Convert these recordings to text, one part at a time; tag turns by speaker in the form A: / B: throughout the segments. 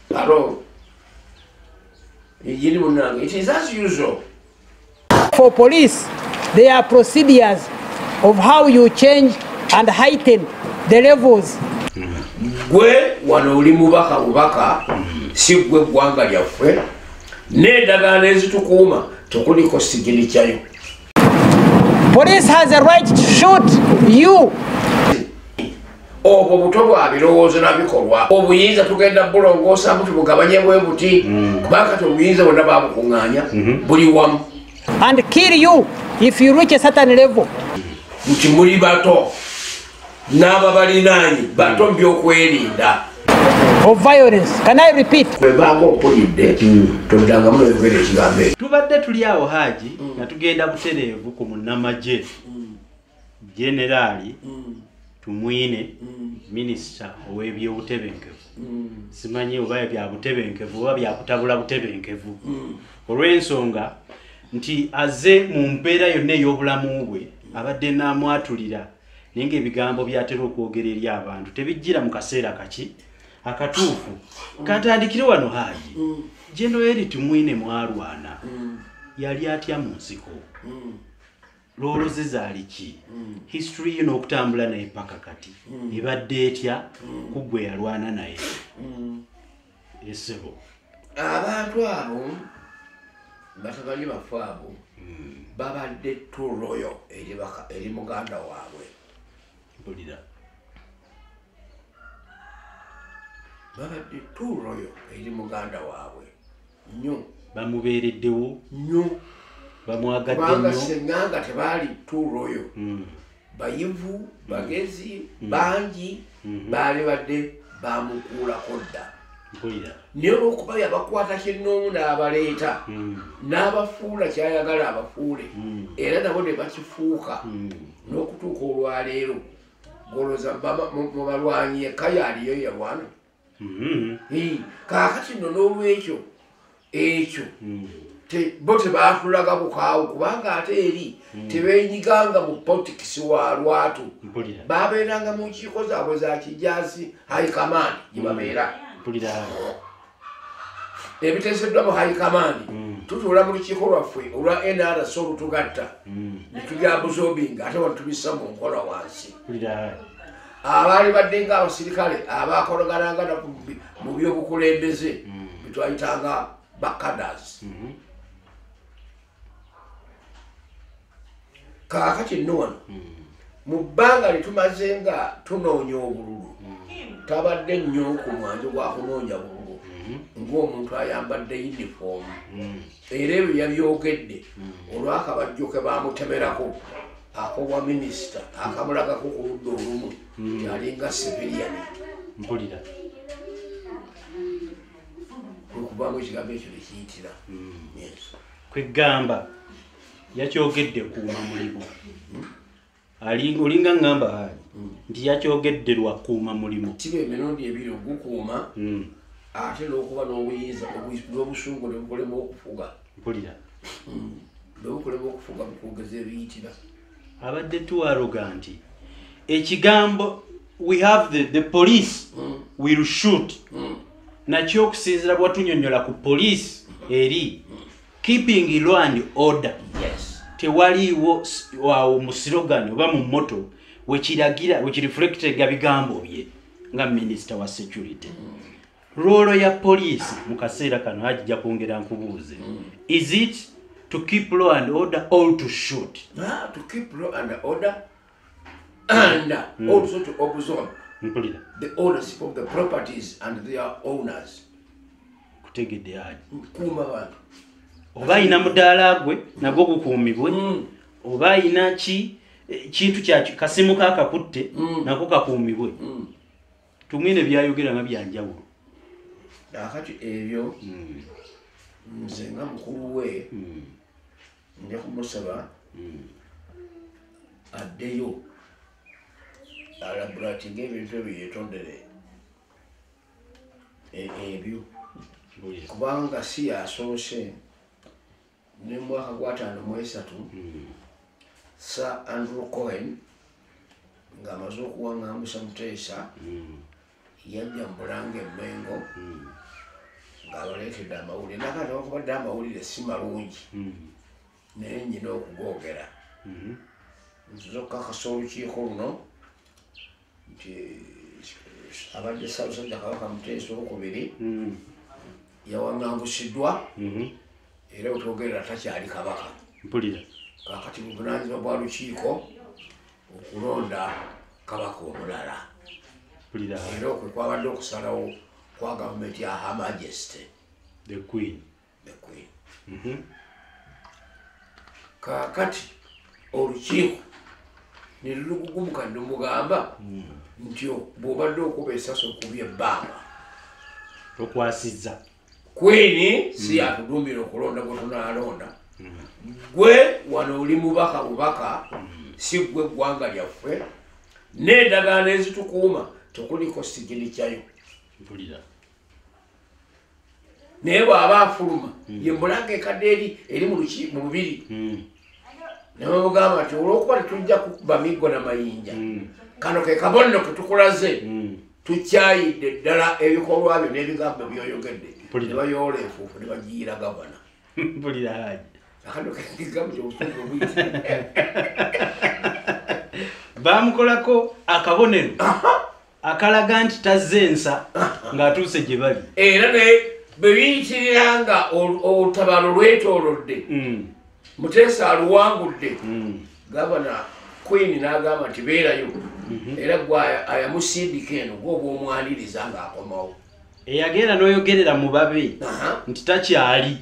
A: Hello. It is as usual.
B: For police, there are procedures of how you change and heighten the levels.
A: Gwe wano oli mubaka si gwe gwanga lyaffe n'endagaano ezitukuuma tekuliko sigiri kyayo.
B: Police has a right to shoot you.
A: Obwo buto bwa birowoozo na bikolwa. Obuyinza tugenda bulongoosamu tubugabanye bwe buti kubanga obuyinza bwonna babukuŋŋaanya buli wamu.
B: And kill you if you reach a certain level.
A: Nti muli bato n'ababalinaanyi bato by'okwerinda.
B: Of violence. Can I repeat?
A: Bwebanga okulidde toddangamu n'ebigere ekigambo ekyo.
C: Tubadde tuli awo Haji nga tugenda butereevu ku munnamagye Generali Tumwine Minisita ow'ebyobutebenkevu. Simanyi oba bya butebenkevu oba bya kutabula butebenkevu. Olw'ensonga nti aze mu mpeera yonna ey'obulamu bwe abadde n'amwatulira naye ng'ebigambo by'atera okwogera eri abantu tebijjira mu kaseera kaki akatuufu. Katandikire wano Haji. Generali Tumwine mwalwana yali atya mu nsiko. Loolo ze zaali ki? History ye n'okutambula naye paka kati ebadde etya ku gwe yalwana naye. Esebo
A: Abantu abo batabanyi baffe abo babadde tuloyo eri muganda waabwe.
C: mpulira
A: Babadde tuloyo eri muganda waabwe nnyo.
C: bamubeereddewo
A: Nnyo.
C: bamwagadde
A: Kubanga
C: nnyo.
A: senganga tebaali tuloyo. Bayivu, bagezi, bangi baali badde bamukuulako dda.
C: Mpulira
A: Naye olw'okuba yabakwata kinnoomu n'abaleeta n'abafuula kyayagala abafuule era nabo ne bakifuuka n'okutuuka olwaleero goloza mu balwanyi yekka yaaliyo yalwana. Kaakati nno n'olwekyo ekyo bo tebaatulaga bukaawu kubanga ate eri tebeenyiganga mu politikisi wa lwatu.
C: mpulira
A: Baabeeranga mu nkiiko zaabwe za kijaasi high command gye babeera.
C: mpulira
A: Ebiteeseddwa mu high command tutuula mu lukiiko lwaffe olwa NRC olutugatta ne tubyabuzobinga ate wano tubissa mu nkola wansi.
C: mpulira
A: Abaali badde ng'abasirikale abaakologananga mu byobukulembeze betwayitanga bakadas. Kaakati nno wano mu bbanga lye tumaze nga tunoonya obululu tabadde nnyo ku mwanjo gwa kunoonya bululu ng'omuntu ayambadde yunifoomu era ebyo yabyogedde olw'akabajjo ke baamutemerako akobwa minisita akamulagako ku ludda olumu yalinga siviliyani.
C: mpulira
A: Okuvaamu ekigambo ekyo nekiyitira.
C: kwegamba yakyogedde kuuma mulimu olinga ngamba Haji nti yakyogedde lwa kuuma mulimu.
A: Kiba emirundi ebiri ogukuuma ate n'okuba n'obuyinza n'obusungu ne bukolemu okufuga.
C: mpulira
A: Ne bukolemu okufuga bukwogeza ebiyitira.
C: abadde tuwaroga nti ekigambo we have the police will shoot nakyo okusinziira bwatunyonyola ku police eri keeping law and order. Tewaliiwo waawo mu slogan oba mu motto wekiragira wekireflectega bigambo bye nga minisita wa security. Rolo ya police mu kaseera kano hajja kwongera nkubuuze. Is it to keep law and order or to shoot?
A: To keep law and order and also to observe the ownership of the properties and their owners.
C: Kutegedde Haji.
A: Kuuma bantu.
C: Oba ayina mudaala gwe nagwo gukuumibwe oba ayina kintu kyakyo kasimu kaakakutte nako kakuumibwe. Tumwine byayogera nga byanjawulo.
A: Kakati ebyo nze nga mukulu we nja kumusaba addeyo alabulatinga ebintu ebyo yetondere ebyo kubanga si yasoose ne mwaka gwa 5 Sir Andrew Cohen ng'amaze okuwaŋŋambusa Muteesa yajja mu Bulange Mmengo abaleetedde amawulire nakati wakubadde amawulire si malungi naye nyina okugoogera nziza okukakasa olukiiko luno nti abadde Ssaabasajja Kabaka Muteesa II yawaŋŋangusiddwa era otwogerera takyali kabaka
C: mpulira
A: kakati buvunaanyizibwa bwa lukiiko okulonda kabaka omulala era okwe kwabadde okusalawo kwa gavumenti ya Her Majesty
C: the Queen
A: kakati olukiiko ne lulugugumuka ndimugamba nti bw'obadde okuba essasi okubya ebbanga
C: tokwasizza
A: Queen si yatudumbira okulonda gwe tunaalonda gwe wano oli bubaka si gwe eggwanga lyaffe n'endagaano ezitukuuma tekuliko sigiri kyayo naye bw'aba afuluma ye mbulanga ekadde eri mu lubiri nemugamba nti olwokuba tetujja kukuba miggo n'amayinja kano ke kabonero ke tukulaze tukyayidde ddala ebikolwa byo n'ebigambo byoyogedde ne bayoola enfuufu ne bagiyiira gavana
C: bamukolako akabonero akalaga nti tazze ensa ng'atuuse gye bali
A: era ne bwe biyitirira nga olutabaalo lwetoolodde Muteesa aluwangudde gavana Queen n'agamba nti beerayo era gwe ayamusindika eno gwoba omwaniriza ng'akomawo
C: eyagenda n'oyogerera mu babe nti takyali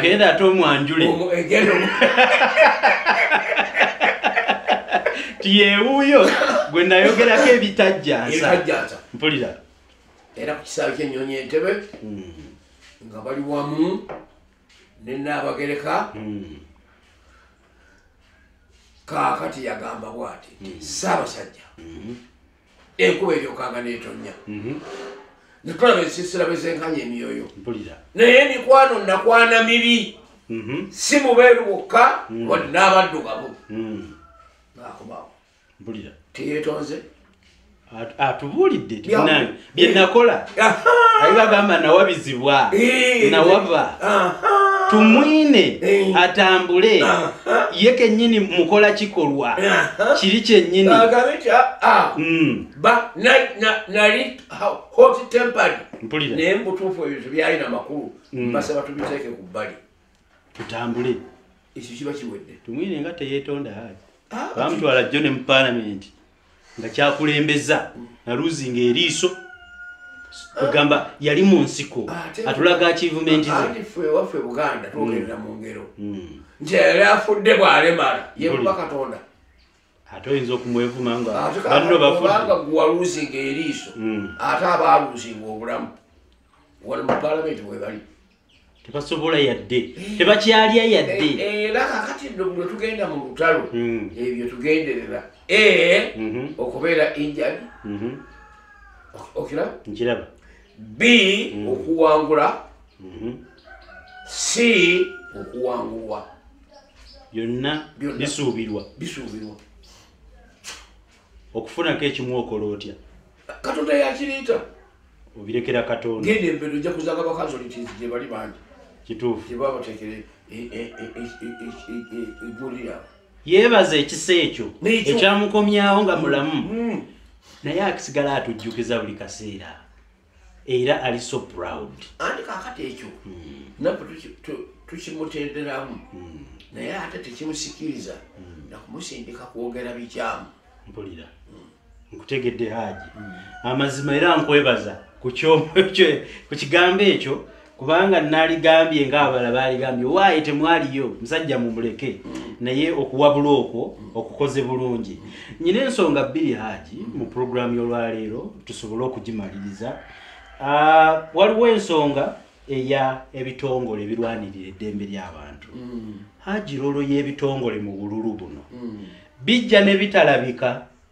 C: genda ate omwanjule tiyewuuyo gwe nayogerako ebitajjansa mpulira
A: era ku kisaawe ky'ennyonyi Entebbe nga bali wamu ne Nnaabagereka kaakati yagamba bw'ati Ssaabasajja enkuba eryokanga n'etonnya netulaba ensiisira bezenkanya emyoyo naye mikwano nakwana mibi si mubeeru bwokka wadde n'abaddugavu ng'akomawo teyeetonze
C: atubuulidde bye nakola ali bagamba nawabizibwa nawava tumwine atambule ye kennyini mukola kikolwa kiri kyennyini
A: nali hot tempered naye mubutuufu ebyo tebyalina makulu basaba tubiteeke ku bbali
C: tutambule
A: ekyo kiba kiwedde
C: tumwine nga teyeetonda bamutwala jjo ne mu paalamenti nga kyakulembeza naluzinga eriiso kugamba yali mu nsiko atulaga achievement
A: ze waffe Buganda twogerera mu ngero nti yali afudde bw'alemala ye kuba Katonda
C: ate oyinza okumwevuma nga banno bafudde
A: gwaluzinga eriiso ate abaaluzinga obulamu wano mu paalamenti bwe bali
C: tebasobola yadde tebakyalya yadde
A: era kakati bwe tugenda mu lutalo ebyo tugenderera okubeera injured okiraba
C: nkiraba
A: B okuwangula C okuwangulwa
C: byonna bisuubirwa okufunako ekimu okola otya
A: Katonda yakiriita
C: obirekera Katonda
A: genda embedo ojja kuzanga bakazolities gye bali bangi
C: kituufu
A: gye baba bateekere eggulira
C: yeebaza ekisa ekyo ekyamukomyawo nga mulamu naye akisigala atujjukiza buli kaseera era ali so proud
A: andi kakati ekyo nabwe tukimutenderamu naye ate tekimusikiriza nakumusindika kwogera bikyamu
C: mpulira nkutegedde Haji amazima era nkwebaza ku kigambo ekyo kubanga naligambye ng'abala baligambye waaye temwaliyo musajja mumuleke naye okuwabula okwo okukoze bulungi nyina ensonga bbiri Haji mu programu y'olwaleero tusobole okugimaliriza waliwo ensonga eya ebitongole ebirwanirira eddembe ly'abantu Haji loolo y'ebitongole mu bululu buno bijja ne bitalabika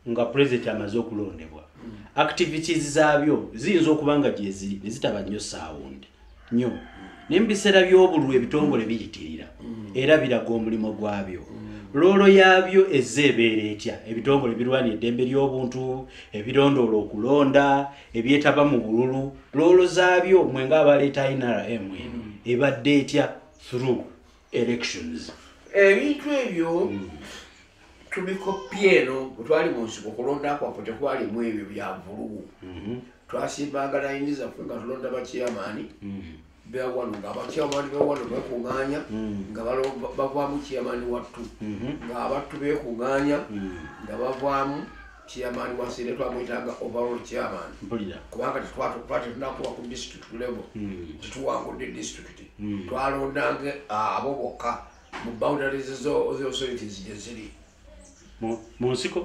C: nga president amaze okulondebwa activities zaabyo ziyinza okuba nga gye ziri ne zitaba nnyo sound nnyo n'ebiseera by'obululu ebitongole biyitirira era biraga omulimo gwabyo loolo yabyo ezeebeera etya ebitongole birwanira eddembe ly'obuntu ebirondoola okulonda ebyetaba mu bululu loolo zaabyo mwe ng'abaleeta NRM eno ebadde etya through elections
A: ebintu ebyo tubikopye eno bwe twali mu nsiko okulonda kwaffe tekwalimu ebyo bya vulugu twasimbanga layini zaffe nga tulonda bakiyamaani bewano nga abakiyamaani bewano bekuŋŋaanya nga bavaamu kiyamaani wattu ng'abattu bekuŋŋaanya nga bavaamu kiyamaani wasire twamuyitanga overall kiyamaani kubanga tetunakuba ku district level tetuwangudde district twalondanga abo bokka mu boundaries z'authorities gye ziri
C: mu nsiko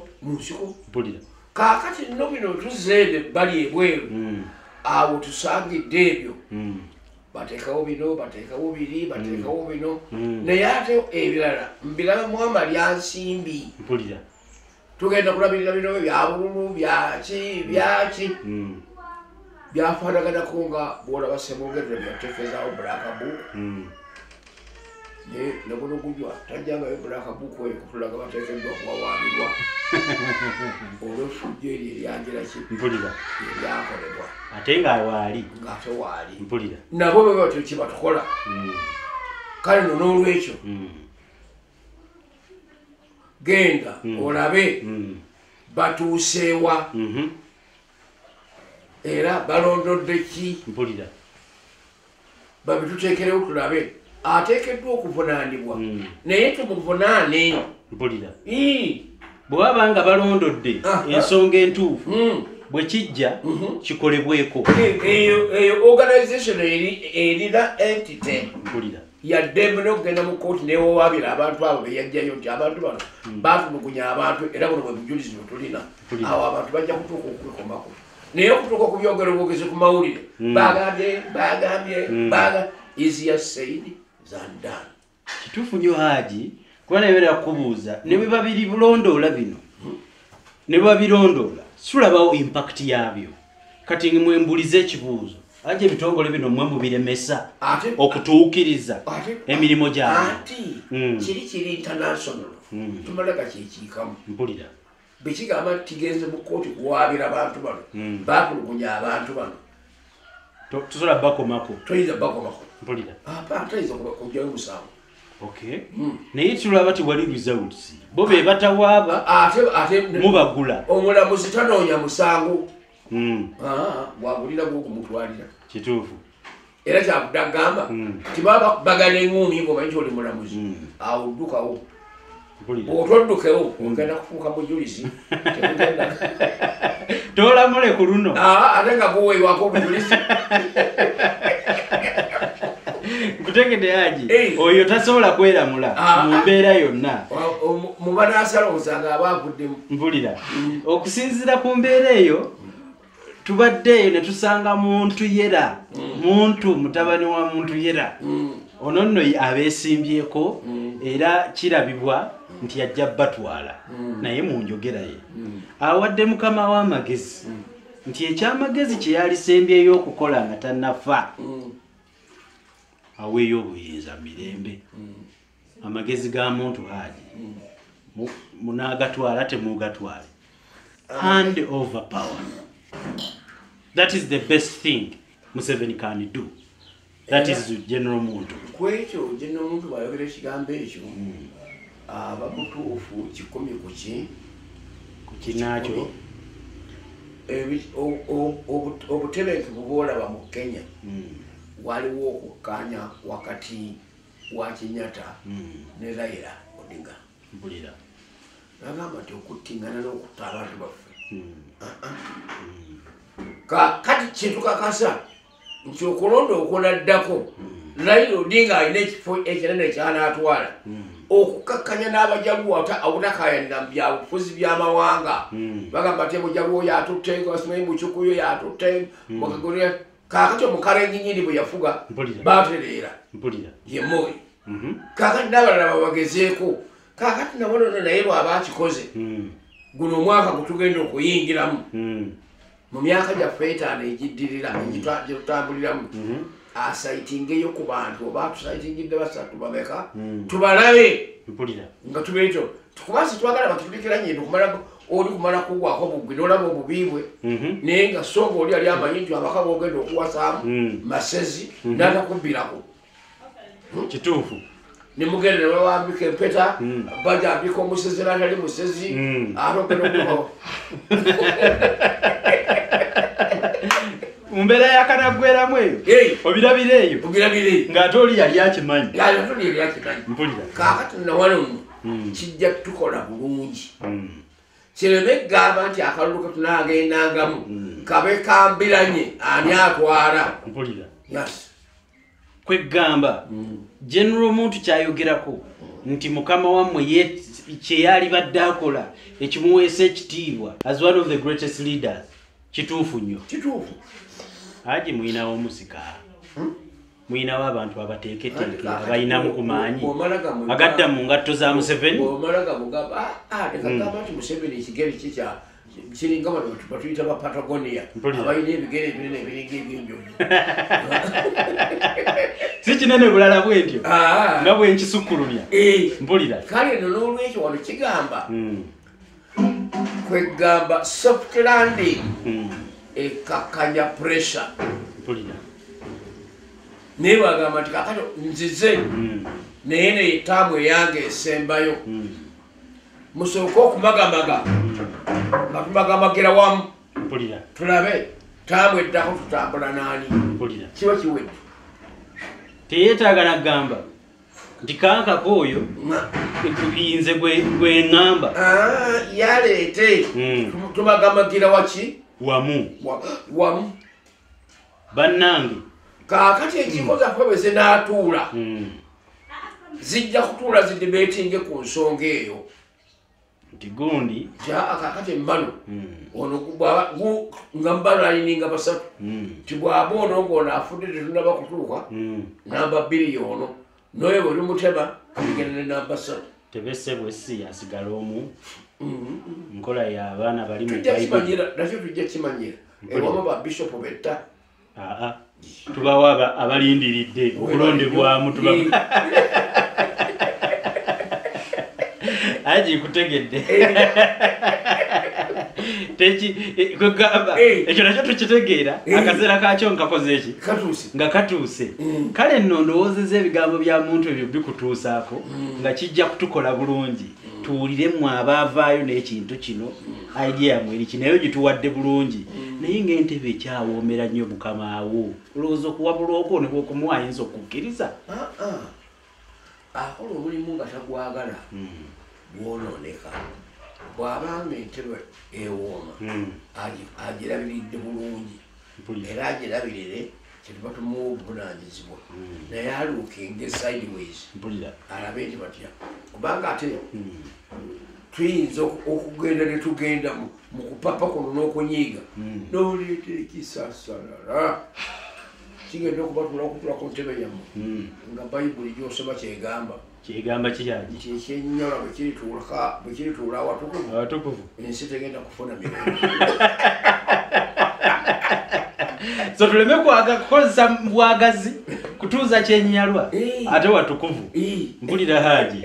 C: kaakati
A: nno bino tuzeede bali ebweru awo tusangidde ebyo bateekawo bino bateekawo biri bateekawo bino naye ate ebirala mbirabamu amalyansimbi tugenda kulabirira bino bya bululu byaki byafaanaganako nga bwolaba semongedde byatekeezaawo bulakabook nabuno gujwa tajjangayo bulakabook oyo kutulaga bateekeddwa kuwawaabirwa olw'effujjo eryo eryangeraki eryakolebwa
C: ate ng'awaali
A: ng'ate waali nabo be batyo kibatukola kale no n'olwekyo genda olabe batuuseewa era balondodde ki babituteekerewo tulabe ateekeddwa okuvunaanibwa naye tumuvunaane
C: bwe baba nga balondodde ensonga entuufu bwe kijja kikolebweko
A: eyo organisation erina entity yaddembe n'okugenda mu kooti newowaabira abantu abo beyajjayo nti abantu bano batulugunya abantu era buno bwe bujulizi bwe tulina awo abantu bajja kutuuka okwekomako naye okutuuka okubyogera obwogezi ku mawulire bagambye easier said than done
C: kituufu nnyo Haji kuba nabeera kubuuza ne bwe babiri bulondoola bino ne bwe babirondoola sulabawo impact yaabyo kati mwembulize ekibuuzo Haji ebitongole bino mwe mubiremesa okutuukiriza emirimu gyabyo
A: kiri international tumalaga kyekiikamu
C: mpulira
A: bekigamba tigenze mu kooti kuwaabira abantu bano baakulugunya abantu bano
C: tusobola bakomako
A: toyinza bakomako
C: mpulira
A: toyinza kujjayo musango
C: naye tulaba tiwali results bo be batawaaba
A: ate
C: mubagula
A: omulamuzi tanoonya musango bwagulira gwokumutwalira
C: kituufu
A: era kyavudde agamba tibaba bagala eŋŋumi ng'omanyi nti oli mulamuzi awo ddukawo otoddukewo ogenda kufuuka mujulizi
C: tolamule ku luno
A: ate nga guweebwako obujulizi
C: nkutegedde Haji oyo tasobola kweramula mu mbeera yonna
A: mu banaasala osanga abaavuddemu
C: mpulira okusinziira ku mbeera eyo tubaddeeyo ne tusanga muntu yera muntu mutabani wa muntu yera ono nno abeesimbyeko era kirabibwa nti yajja batwala naye mu njogera ye awadde mukama w'amagezi nti ekyamagezi kye yalisembyeyo okukola nga tannafa aweeyo obuyinza mirembe amagezi ga muntu Haji munaagatwala temugatwale hand over power. That is the best thing Museveni can do. That is General Muntu.
A: Kwekyo General Muntu bayogera ekigambo ekyo abamutuufu kikumi kuki
C: nakyo
A: obutebenkevu bwolaba mu Kenya waliwo okukkaanya wakati wa Kenyatta ne Raila Odinga.
C: Mpulira
A: nagamba nti okuttingana n'okutta abantu baffe kati kyetukakasa nti okulonda okunaddako Raila Odinga alina ekifo ekinene kyanaatwala okukakkanya n'abajaluwo obutakayanira mu byabufuzi by'amawanga bagamba nti mujaluwo yatutte ngasimanyi mukyukuyo yatutte mukagulira kakati omukalengi nyini bwe yafuga batereera ye Moi kakati n'abalala babagezeeko kakati nabonono naye bw'aba akikoze guno omwaka gutugenda okuyingiramu mu myaka gyaffe etaano egiddirira gyetutambuliramu asaitingeyo ku bantu oba tusaitingidde basatu babeka tubalabe
C: mpulira
A: nga tubeeto tukubasi twagala batubikira nyendo kumala oli kumala kugwako bugwi nolaba obubibwe naye nga songa oli ali amanyi nti abaka bogenda okuwasaamu masezi n'atakubbirako
C: kituufu
A: nimugende ne bawambika empeta bajambika omusezi n'atali musezi ate ogenda okubawo
C: mumbeera yakanaggweramu eyo obirabireeyo ng'ate oli yali akimanyi mpulira
A: kaakati nawano kijja tukola bulungi kireme gamba nti akalulu ketunaagendangamu kabe kambiranye ani atwala
C: mpulira
A: yes
C: kwegamba general omuntu kyayogerako nti mukama wammwe kyeyali badde akola ekimuweesa ekitiibwa as one of the greatest leaders kituufu nnyo
A: kituufu
C: aje mwinawo omusika mwinawo abantu abateeketeeke abayinamu ku maanyi agadda mu ngatto za Museveni
A: omalaga mugamba tekagamba nti Museveni ekigere kikya kiringa bano batuyita ba Patagonia abayina ebigere ebinene ebiringa ebyembyo
C: si kinene bulala bwentyo nga bwenkisukkulumya mpulira
A: kale no n'olwekyo wano kigamba kwegamba soft landing ekakanya pressure
C: mpulira
A: naye bagamba nti kakati nzize naye neetaamu eyange esembayo musooka okumagamaga nga tumagamagira wamu
C: mpulira
A: tulabe taamu eddako tutambula naani
C: mpulira
A: kiba kiwedde
C: teyeetaaga nagamba nti kankako oyo nze gwe ŋŋamba
A: yaleete tumagamagira waki wamu
C: bannange
A: kaakati enkiiko zaffe bwe zinaatuula zijja kutuula zidibeetinge ku nsonga eyo
C: nti gundi
A: kaakati embalo ono nga mbalo alininga basatu nti bw'aba ono ng'ono afudde tetunaba kutuuka namba 2 y'ono noyo bwe lumutema tugenda ne namba 3
C: tebesse bwesi asigala omu nkola y'abaana bali mu
A: nakyo tujja kimanyira ewamu babishopu betta
C: tubawo abalindiridde okulondebwamu aji kutegedde kwegamba ekyo nakyo tukitegeera akaseera kakyo nkakoze eki nga katuuse kale nno ndowoozeza ebigambo bya muntu ebyo bikutuusaako nga kijja kutukola bulungi tuwuliremu abaavaayo n'ekintu kino idea yamwe eri kinayo gituwadde bulungi naye ng'entebe ekyawoomera nnyo mukamaawo olowooza okuwabula okwo ne bw'okumuwa ayinza okukkiriza
A: akola omulimu nga tagwagala gwonooneka bw'abanga entebe ewooma agirabiridde bulungi era agirabirire kyetuba tumuwa obuvunanyizibwa naye aluukinge sideways alabe nti batya kubanga ate tuyinza okugenda ne tugenda mu kupapa kuno n'okunyiiga n'oleeta ekisasalala kigenda okubatula okutula ku ntebe yammwe nga bayibuli gyosoma kyegamba
C: kiyagi
A: nti ekyenyola bwe kirituula awatukuvu ensi tegenda kufuna mirembe
C: so tuleme kukozesa bwagazi kutuuza kyenyalwa ate watukuvu mpulira Haji